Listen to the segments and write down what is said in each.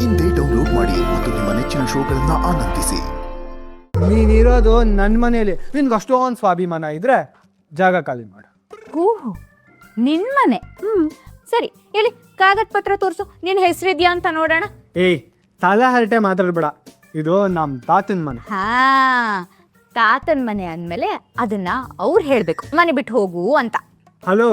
ಇಂದೇ ಡೌನ್ಲೋಡ್ ಮಾಡಿ ಮತ್ತು ನಿಮ್ಮ ನೆಚ್ಚಿನ ಶೋಗಳನ್ನ ಆನಂದಿಸಿ. ನೀನಿರೋದು ನನ್ನ ಮನೇಲಿ, ನಿನ್ಗೆ ಅಷ್ಟೊಂದು ಸ್ವಾಭಿಮಾನ ಇದ್ರೆ ಜಾಗ ಖಾಲಿ ಮಾಡು. ಓಹ್, ನಿನ್ ಮನೆ. ಸರಿ, ಹೇಳಿ ಕಾಗದ ಪತ್ರ ತೋರಿಸು, ನಿನ್ ಹೆಸರಿದ್ಯಾ ಅಂತ ನೋಡೋಣ. ಏಯ್, ತಲೆ ಹರಟೆ ಮಾತಾಡ್ಬೇಡ, ಇದು ನಮ್ಮ ತಾತನ ಮನೆ. ಹಾ, ತಾತನ್ ಮನೆ ಅಂದ್ಮೇಲೆ ಅದನ್ನ ಅವ್ರು ಹೇಳ್ಬೇಕು, ಮನೆ ಬಿಟ್ಟು ಹೋಗು ಅಂತ. ಹಲೋ,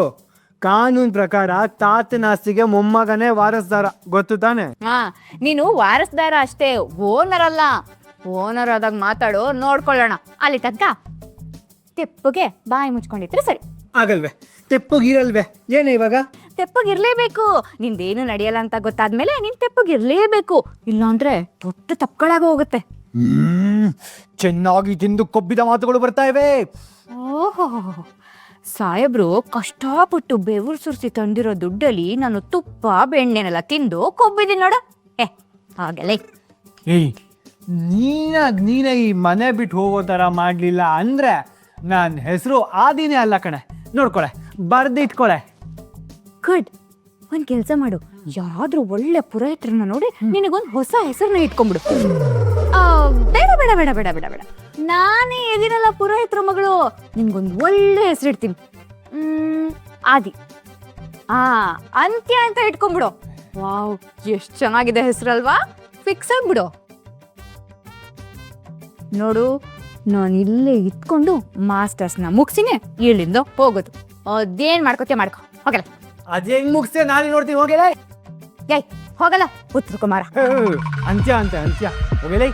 ಕಾನೂನ್ ಪ್ರಕಾರ ತಾತನ ಆಸ್ತಿಗೆ ಮೊಮ್ಮಗನೇ ವಾರಸ್ದಾರ, ಗೊತ್ತು ತಾನೆ? ಹಾ, ನೀನು ವಾರಸ್ದಾರ ಅಷ್ಟೇ, ಓನರ್ ಅಲ್ಲ. ಓನರ್ ಆದಾಗ ಮಾತಾಡೋ, ನೋಡ್ಕೊಳ್ಳೋಣ. ಅಲ್ಲಿ ತನಕ ತೆಪ್ಪಗೆ ಬಾಯಿ ಮುಚ್ಕೊಂಡಿದ್ರೆ ಸರಿ. ಆಗಲ್ವೇ? ತೆಪ್ಪಗಿರಲ್ವೇ? ಏನು ಇವಾಗ? ತೆಪ್ಪಗಿರ್ಲೇಬೇಕು. ನಿಂದೇನು ನಡೆಯಲ್ಲ ಅಂತ ಗೊತ್ತಾದ್ಮೇಲೆ ನೀನ್ ತೆಪ್ಪಗಿರ್ಲೇಬೇಕು, ಇಲ್ಲಾಂದ್ರೆ ದೊಡ್ಡ ತಪ್ಪುಗಳಾಗ ಹೋಗುತ್ತೆ. ಚೆನ್ನಾಗಿ ತಿಂದು ಕೊಬ್ಬಿದ ಮಾತುಗಳು ಬರ್ತಾ ಇವೆ. ಓಹೋ, ಸಾಹೇಬ್ರು ಕಷ್ಟಪಟ್ಟು ಬೆವರು ಸುರಿಸಿ ತಂದಿರೋ ದುಡ್ಡಲ್ಲಿ ನಾನು ತುಪ್ಪ ಬೆಣ್ಣೆನೆಲ್ಲ ತಿಂದು ಕೊಬ್ಬಿದ್ದೀನಿ ನೋಡ. ಹಾಗೆಲ್ಲ ಏಯ್, ನೀನೇ ಈ ಮನೆ ಬಿಟ್ಟು ಹೋಗೋ ಥರ ಮಾಡಲಿಲ್ಲ ಅಂದರೆ ನನ್ನ ಹೆಸರು ಆದಿನೇ ಅಲ್ಲ ಕಣೆ. ನೋಡ್ಕೊಳೆ, ಬರ್ದಿಟ್ಕೊಳೆ. ಗುಡ್. ಒಂದ್ ಕೆಲ್ಸ ಮಾಡು, ಯಾರಾದ್ರೂ ಒಳ್ಳೆ ಪುರೋಹಿತರನ್ನ ನೋಡಿ ನಿನಗೊಂದು ಹೊಸ ಹೆಸರನ್ನ ಇಟ್ಕೊಂಡ್ಬಿಡು. ಬೇಡ ಬೇಡ ಬೇಡ ಬೇಡ ಬೇಡ ಬೇಡ, ನಾನೇ ಎದಿರಲ್ಲ ಪುರೋಹಿತರ ಮಗಳು. ನಿನ್ಗೊಂದು ಒಳ್ಳೆ ಹೆಸರಿಡ್ತೀನಿ. ಆದಿ. ಅಂತ್ಯ ಅಂತ ಇಟ್ಕೊಂಡ್ಬಿಡು. ವಾವ್, ಎಷ್ಟು ಚೆನ್ನಾಗಿದೆ ಹೆಸರಲ್ವಾ? ಫಿಕ್ಸ್ ಆಗ್ಬಿಡು. ನೋಡು, ನಾನು ಇಲ್ಲೇ ಇಟ್ಕೊಂಡು ಮಾಸ್ಟರ್ಸ್ನ ಮುಗಿಸಿನೇ ಇಲ್ಲಿಂದ ಹೋಗೋದು. ಅದೇನ್ ಮಾಡ್ಕೋತೀಯ ಮಾಡ್ಕೊ, ಹೋಗಲ್ಲ. ಅದೇ ಹೆಂಗ್ ಮುಗಿಸ್ತೇ, ನಾನೇ ನೋಡ್ತೀನಿ. ಹೋಗಿಲ್ಲ ಏಯ್, ಹೋಗಲ್ಲ ಉತ್ತರ ಕುಮಾರ. ಅಂತ್ಯ ಅಂತ ಅಂತ್ಯ, ಹೋಗಿಲ್ಲ.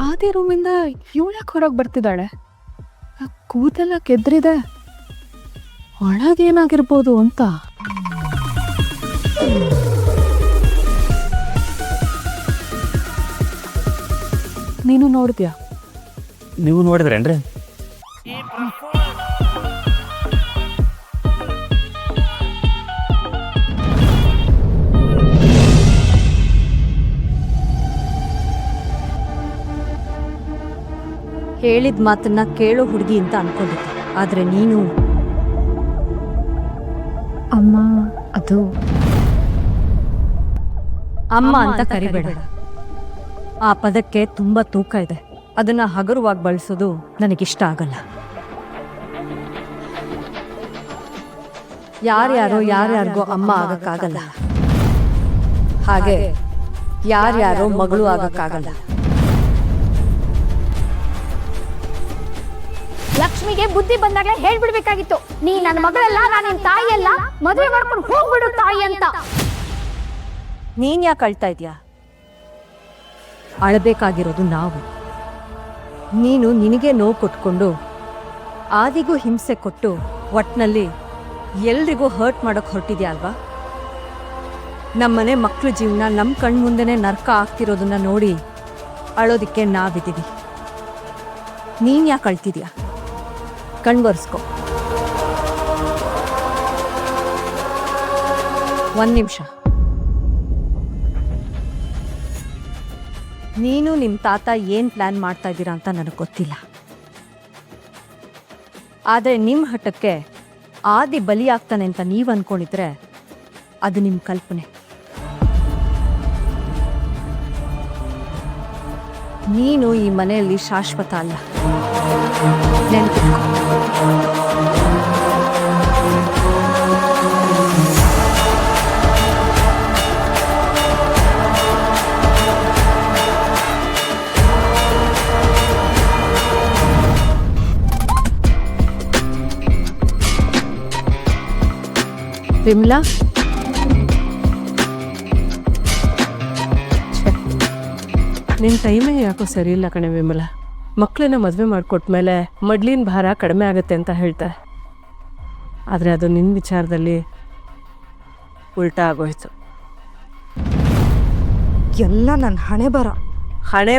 ಆದಿ ರೂಮಿಂದ ಇವಳ್ಯಾಕೆ ಹೊರಗೆ ಬರ್ತಿದ್ದಾಳೆ? ಕೂದೆಲ್ಲ ಕೆದ್ರಿದೆ, ಒಳಗೇನಾಗಿರ್ಬೋದು ಅಂತ. ನೀನು ನೋಡಿದ್ಯಾ? ನೀವು ನೋಡಿದ್ರೇನ್ರಿ? ಹೇಳಿದ ಮಾತನ್ನ ಕೇಳೋ ಹುಡುಗಿ ಅಂತ ಅನ್ಕೊಂಡಿದ್ದೆ, ಆದ್ರೆ ನೀನು ಅಮ್ಮ. ಅದು ಅಮ್ಮ ಅಂತ ಕರಿಬೇಡ. ಆ ಪದಕ್ಕೆ ತುಂಬಾ ತೂಕ ಇದೆ. ಅದನ್ನ ಹಗುರವಾಗಿ ಬಳಸೋದು ನನಗಿಷ್ಟ ಆಗಲ್ಲ. ಯಾರ್ಯಾರಿಗೋ ಅಮ್ಮ ಆಗಕ್ಕಾಗಲ್ಲ, ಹಾಗೆ ಯಾರ್ಯಾರೋ ಮಗಳು ಆಗಕ್ಕಾಗಲ್ಲ. ಲಕ್ಷ್ಮಿಗೆ ಬುದ್ಧಿ ಬಂದಾಗ ಹೇಳ್ಬಿಡ್ಬೇಕಾಗಿತ್ತು, ನೀ ನನ್ನ ಮಗಳಲ್ಲ, ನಾನು ನಿನ್ ತಾಯಿ ಅಲ್ಲ, ಮದುವೆ ಮಾಡ್ಕೊಂಡು ಹೋಗ್ಬಿಡು ತಾಯಿ ಅಂತ. ನೀನ್ ಯಾಕೆ ಅಳ್ತಾ ಇದ್ಯಾ? ಅಳಬೇಕಾಗಿರೋದು ನಾವು. ನೀನು ನಿನಗೆ ನೋವು ಕೊಟ್ಕೊಂಡು ಆದಿಗೂ ಹಿಂಸೆ ಕೊಟ್ಟು ಒಟ್ನಲ್ಲಿ ಎಲ್ರಿಗೂ ಹರ್ಟ್ ಮಾಡೋಕೆ ಹೊರಟಿದ್ಯಾ ಅಲ್ವಾ? ನಮ್ಮನೆ ಮಕ್ಕಳ ಜೀವನ ನಮ್ಮ ಕಣ್ಮುಂದೆನೇ ನರ್ಕ ಆಗ್ತಿರೋದನ್ನ ನೋಡಿ ಅಳೋದಿಕ್ಕೆ ನಾವಿದ್ದೀವಿ. ನೀನ್ ಯಾಕೆ ಅಳ್ತಿದ್ಯಾ? ಕಣ್ವರ್ಸ್ಕೊ. ಒಂದ್ ನಿಮಿಷ. ನೀನು ನಿಮ್ಮ ತಾತ ಏನು ಪ್ಲ್ಯಾನ್ ಮಾಡ್ತಾ ಇದ್ದೀರಾ ಅಂತ ನನಗೆ ಗೊತ್ತಿಲ್ಲ, ಆದರೆ ನಿಮ್ಮ ಹಠಕ್ಕೆ ಆದಿ ಬಲಿಯಾಗ್ತಾನೆ ಅಂತ ನೀವು ಅಂದ್ಕೊಂಡಿದ್ರೆ ಅದು ನಿಮ್ಮ ಕಲ್ಪನೆ. ನೀನು ಈ ಮನೆಯಲ್ಲಿ ಶಾಶ್ವತ ಅಲ್ಲ, ನೆನಪಿಟ್ಕೊ. ವಿಮಲಾ, ನಿನ್ನ ಟೈಮೇ ಯಾಕೋ ಸರಿ ಇಲ್ಲ ಕಣೆ ವಿಮಲಾ. ಮಕ್ಕಳನ್ನ ಮದುವೆ ಮಾಡಿಕೊಟ್ಮೇಲೆ ಮಡ್ಲಿನ ಭಾರ ಕಡಿಮೆ ಆಗುತ್ತೆ ಅಂತ ಹೇಳ್ತಾರೆ, ಆದರೆ ಅದು ನಿನ್ನ ವಿಚಾರದಲ್ಲಿ ಉಲ್ಟಾ ಆಗೋಯ್ತು. ಎಲ್ಲ ನನ್ನ ಹಣೆ ಬರ. ಹಣೆ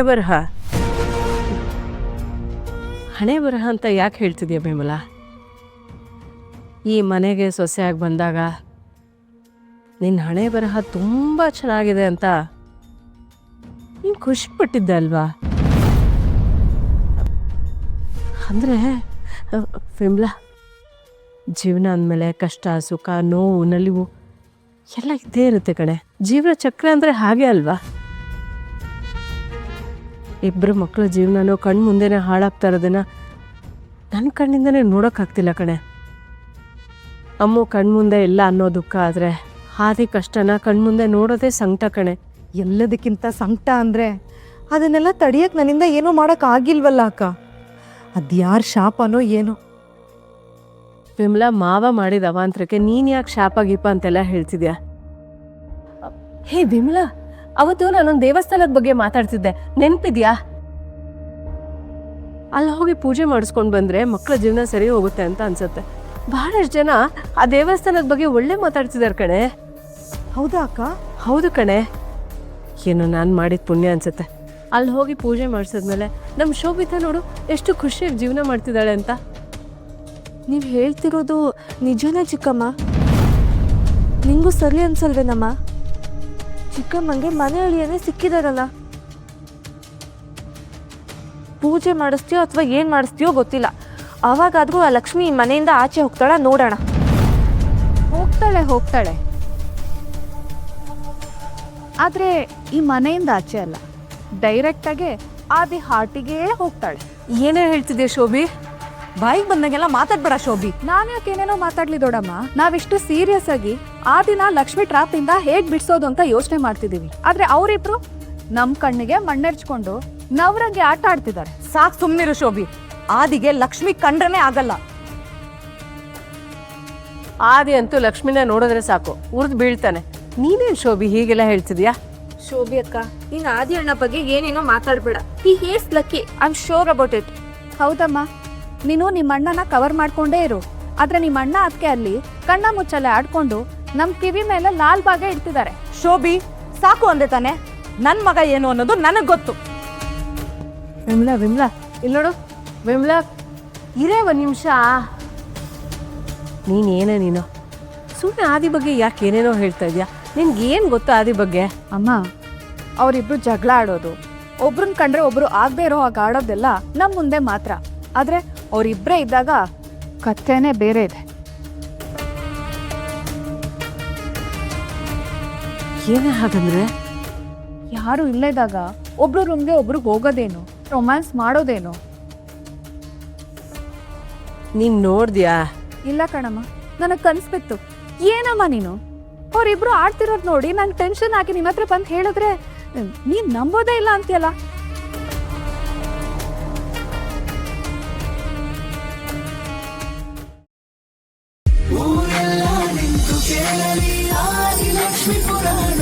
ಬರಹ ಅಂತ ಯಾಕೆ ಹೇಳ್ತಿದ್ಯಾ ವಿಮಲಾ? ಈ ಮನೆಗೆ ಸೊಸೆಯಾಗಿ ಬಂದಾಗ ನಿನ್ನ ಹಣೆ ಬರಹ ತುಂಬ ಚೆನ್ನಾಗಿದೆ ಅಂತ ನೀನು ಖುಷಿಪಟ್ಟಿದ್ದೆ ಅಲ್ವಾ? ಅಂದರೆ ವಿಮ್ಲಾ, ಜೀವನ ಅಂದಮೇಲೆ ಕಷ್ಟ, ಸುಖ, ನೋವು, ನಲಿವು ಎಲ್ಲ ಇದ್ದೇ ಇರುತ್ತೆ ಕಣೆ. ಜೀವನ ಚಕ್ರ ಅಂದರೆ ಹಾಗೆ ಅಲ್ವಾ? ಇಬ್ಬರು ಮಕ್ಕಳ ಜೀವನನೂ ಕಣ್ಣು ಮುಂದೆನೇ ಹಾಳಾಗ್ತಾ ಇರೋದನ್ನ ನನ್ನ ಕಣ್ಣಿಂದನೇ ನೋಡೋಕ್ಕಾಗ್ತಿಲ್ಲ ಕಣೆ. ಅಮ್ಮು ಕಣ್ಮುಂದೆ ಎಲ್ಲ ಅನ್ನೋ ದುಃಖ ಆದರೆ ಹಾದಿ ಕಷ್ಟನ ಕಣ್ಮುಂದೆ ನೋಡೋದೇ ಸಂಕಟ ಕಣೆ. ಎಲ್ಲದಕ್ಕಿಂತ ಸಂಕಟ ಅಂದರೆ ಅದನ್ನೆಲ್ಲ ತಡಿಯಕ್ಕೆ ನನ್ನಿಂದ ಏನೂ ಮಾಡೋಕ್ಕಾಗಿಲ್ವಲ್ಲ ಅಕ್ಕ. ಅದ್ಯಾರ ಶಾಪನೋ ಏನೋ. ವಿಮಲಾ, ಮಾವ ಮಾಡಿದ ಅವಾಂತರಕ್ಕೆ ನೀನು ಯಾಕೆ ಶಾಪ ಗೀಪ ಅಂತೆಲ್ಲ ಹೇಳ್ತಿದ್ಯಾ? ಹೇ ವಿಮಲಾ, ಅವತ್ತು ನಾನೊಂದು ದೇವಸ್ಥಾನದ ಬಗ್ಗೆ ಮಾತಾಡ್ತಿದ್ದೆ, ನೆನಪಿದ್ಯಾ? ಅಲ್ಲಿ ಹೋಗಿ ಪೂಜೆ ಮಾಡಿಸ್ಕೊಂಡು ಬಂದರೆ ಮಕ್ಕಳ ಜೀವನ ಸರಿ ಹೋಗುತ್ತೆ ಅಂತ ಅನ್ಸುತ್ತೆ. ಬಹಳಷ್ಟು ಜನ ಆ ದೇವಸ್ಥಾನದ ಬಗ್ಗೆ ಒಳ್ಳೆ ಮಾತಾಡ್ತಿದ್ದಾರೆ ಕಣೆ. ಹೌದಾ ಅಕ್ಕ? ಹೌದು ಕಣೆ. ಏನೋ ನಾನು ಮಾಡಿದ ಪುಣ್ಯ ಅನ್ಸುತ್ತೆ. ಅಲ್ಲಿ ಹೋಗಿ ಪೂಜೆ ಮಾಡಿಸಿದ್ಮೇಲೆ ನಮ್ಮ ಶೋಭಿತಾ ನೋಡು ಎಷ್ಟು ಖುಷಿಯಾಗಿ ಜೀವನ ಮಾಡ್ತಿದ್ದಾಳೆ ಅಂತ. ನೀವು ಹೇಳ್ತಿರೋದು ನಿಜನೇ ಚಿಕ್ಕಮ್ಮ? ನಿಂಗೂ ಸರಿ ಅನ್ಸಲ್ವೇನಮ್ಮ? ಚಿಕ್ಕಮ್ಮಂಗೆ ಮನೆ ಅಳಿಯನೇ ಸಿಕ್ಕಿದಾರಲ್ಲ. ಪೂಜೆ ಮಾಡಿಸ್ತೀಯೋ ಅಥವಾ ಏನು ಮಾಡಿಸ್ತೀಯೋ ಗೊತ್ತಿಲ್ಲ. ಅವಾಗಾದ್ರೂ ಆ ಲಕ್ಷ್ಮಿ ಮನೆಯಿಂದ ಆಚೆ ಹೋಗ್ತಾಳ ನೋಡೋಣ. ಹೋಗ್ತಾಳೆ. ಆದರೆ ಈ ಮನೆಯಿಂದ ಆಚೆ ಅಲ್ಲ, ಡೈರೆಕ್ಟಾಗೆ ಆದಿ ಹಾರ್ಟಿಗೆ ಹೋಗ್ತಾಳೆ. ಏನೇ ಹೇಳ್ತಿದ್ಯಾ ಶೋಭಿ? ಬಾಯಿಗೆ ಬಂದಾಗೆಲ್ಲ ಮಾತಾಡ್ಬೇಡ ಶೋಭಿ. ನಾನು ಯಾಕೆ ಏನೇನೋ ಮಾತಾಡ್ಲಿ ದೊಡ್ಡಮ್ಮ. ನಾವಿಷ್ಟು ಸೀರಿಯಸ್ ಆಗಿ ಆ ದಿನ ಲಕ್ಷ್ಮಿ ಟ್ರಾಪಿಂದ ಹೇಗ್ ಬಿಡ್ಸೋದು ಅಂತ ಯೋಚನೆ ಮಾಡ್ತಿದೀವಿ. ಆದ್ರೆ ಅವರಿಬ್ರು ನಮ್ ಕಣ್ಣಿಗೆ ಮಣ್ಣೆರ್ಚ್ಕೊಂಡು ನವರಂಗೆ ಆಟ ಆಡ್ತಿದ್ದಾರೆ. ಸಾಕು ಸುಮ್ಮನಿರು ಶೋಭಿ. ಆದಿಗೆ ಲಕ್ಷ್ಮಿ ಕಂಡ್ರನೇ ಆಗಲ್ಲ. ಆದಿ ಅಂತೂ ಲಕ್ಷ್ಮಿನ ನೋಡಿದ್ರೆ ಸಾಕು ಉರ್ದು ಬೀಳ್ತಾನೆ. ನೀನೇನು ಶೋಭಿ ಹೀಗೆಲ್ಲ ಹೇಳ್ತಿದ್ಯಾ? ಶೋಭಿ ಅಕ್ಕ, ನೀನ್ ಆದಿ ಅಣ್ಣ ಬಗ್ಗೆ ಏನೇನೋ ಮಾತಾಡ್ಬೇಡ. He hates Lucky, I am sure about it. ಹೌದಮ್ಮ, ನೀನು ನಿಮ್ಮ ಅಣ್ಣನ ಕವರ್ ಮಾಡ್ಕೊಂಡೇ ಇರು. ಆದ್ರೆ ನಿಮ್ಮ ಅಣ್ಣ ಅದಕ್ಕೆ ಅಲ್ಲಿ ಕಣ್ಣ ಮುಚ್ಚಲೆ ಆಡ್ಕೊಂಡು ನಮ್ ಕಿವಿ ಮೇಲೆ ಲಾಲ್ ಭಾಗ ಇಡ್ತಿದ್ದಾರೆ. ಶೋಭಿ ಸಾಕು ಅಂದೆ ತಾನೆ. ನನ್ ಮಗ ಏನು ಅನ್ನೋದು ನನಗ್ ಗೊತ್ತು. ವಿಮಲಾ, ಇಲ್ಲಿ ನೋಡು ವಿಮಲಾ, ಇರೇ ಒಂದು ನಿಮಿಷ. ನೀನು ಸುಮ್ಮನೆ ಆದಿ ಬಗ್ಗೆ ಯಾಕೆ ಏನೇನೋ ಹೇಳ್ತಾ ಇದೆಯಾ? ನಿನ್ಗೇನು ಗೊತ್ತು ಆದಿ ಬಗ್ಗೆ? ಅಮ್ಮ, ಅವರಿಬ್ರು ಜಗಳ ಆಡೋದು, ಒಬ್ರನ್ ಕಂಡ್ರೆ ಒಬ್ರು ಆಗದೆ ಇರೋ ಹಾಗೆ ಆಡೋದೆಲ್ಲ ನಮ್ ಮುಂದೆ ಮಾತ್ರ. ಆದ್ರೆ ಅವರಿಬ್ಬರೇ ಇದ್ದಾಗ ಕಥೆನೇ ಬೇರೆ ಇದೆ. ಏನೇ ಹಾಗಂದ್ರೆ? ಯಾರು ಇಲ್ಲದಾಗ ಒಬ್ರು ರೂಮ್ಗೆ ಒಬ್ರು ಹೋಗೋದೇನು, ರೊಮ್ಯಾನ್ಸ್ ಮಾಡೋದೇನು? ನೀನ್ ನೋಡ್ದ್ಯಾ? ಇಲ್ಲ ಕಣಮ್ಮ, ನನಗೆ ಕನ್ಸ್ಬಿತ್ತು. ಏನಮ್ಮ ನೀನು? ಅವರಿಬ್ರು ಆಡ್ತಿರೋದು ನೋಡಿ ನಂಗೆ ಟೆನ್ಷನ್ ಆಗಿ ನಿಮ್ಮ ಹತ್ರ ಬಂದು ಹೇಳಿದ್ರೆ ನೀನ್ ನಂಬೋದೇ ಇಲ್ಲ ಅಂತೀಯಲ್ಲ. ಊರೆಲ್ಲ ನಿಂತು ಕೇಳಲಿ ಆದಿಲಕ್ಷ್ಮಿ ಪುರಾಣ.